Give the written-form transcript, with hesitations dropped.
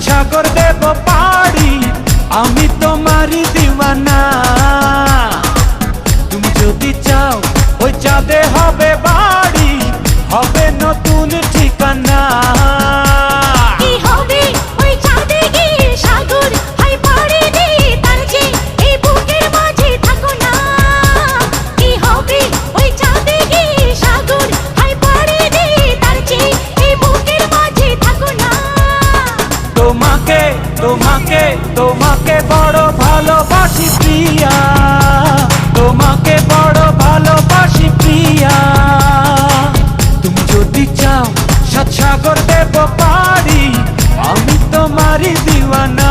সাগর দেব পাড়ি, আমি তোমারই দিওয়ানা। তুমি যদি চাও ওই চাঁদে হবে বাড়ি, হবে নতুন ঠিকানা। কি হবে ওই চাঁদে গিয়ে সাগর হাই পাড়ি দিয়ে তার যে এই বুকের মাঝে থাকো না। কি হবে ওই চাঁদে গিয়ে সাগর হাই পাড়ি দিয়ে তার যে এই বুকের মাঝে থাকো না। তোমাকে তোমাকে তোমাকে বড় ভালোবাসি প্রিয়া, তোমাকে বড় ভালোবাসি প্রিয়া। তুমি যদি চাও সাত সাগর দেব পাড়ি, আমি তোমারই দিওয়ানা।